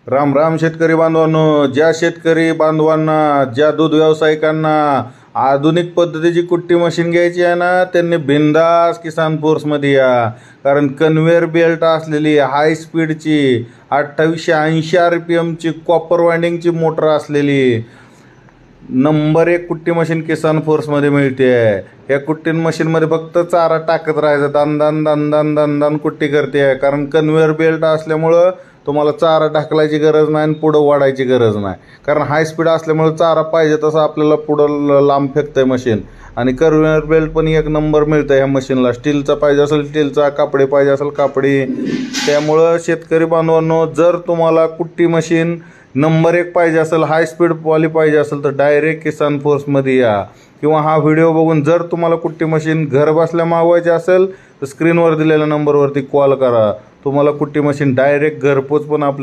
राम राम शेतकरी बांधवांनो, ज्या शेतकरी बांधवांना, ज्या दूध व्यावसायिकांना आधुनिक पद्धतीची कुट्टी मशीन घ्यायची आहे ना, त्यांनी बिंदास किसान फोर्समध्ये या. कारण कन्व्हेअर बेल्ट असलेली हाय स्पीडची 2880 RPM ची कॉपर वाइंडिंगची मोटर असलेली नंबर 1 कुट्टी मशीन किसान फोर्समध्ये मिळते. या कुट्टी मशीनमध्ये फक्त चारा टाकत राहायचं, दन दन दन दन दन दन कुट्टी करते. कारण कन्व्हेअर बेल्ट असल्यामुळं तुम्हाला चारा ढकलायची गरज नाही आणि पुढं वाढायची गरज नाही. कारण हाय स्पीड असल्यामुळे चारा पाहिजे तसं आपल्याला पुढं लांब फेकतंय मशीन. आणि कन्व्हेअर बेल्ट पण एक नंबर मिळतं ह्या मशीनला. स्टीलचा पाहिजे असेल स्टीलचा, कापडी पाहिजे असेल कापडी. त्यामुळं शेतकरी बांधवांनो, जर तुम्हाला कुट्टी मशीन नंबर 1 पाहिजे असेल, हाय स्पीडवाली पाहिजे असेल, तर डायरेक्ट किसान फोर्समध्ये या. किंवा हा व्हिडिओ बघून जर तुम्हाला कुट्टी मशीन घर बसल्या मागवायची असेल तर स्क्रीनवर दिलेल्या नंबरवरती कॉल करा. तुम्हाला कुट्टी मशीन डायरेक्ट घरपोच पण आपल्या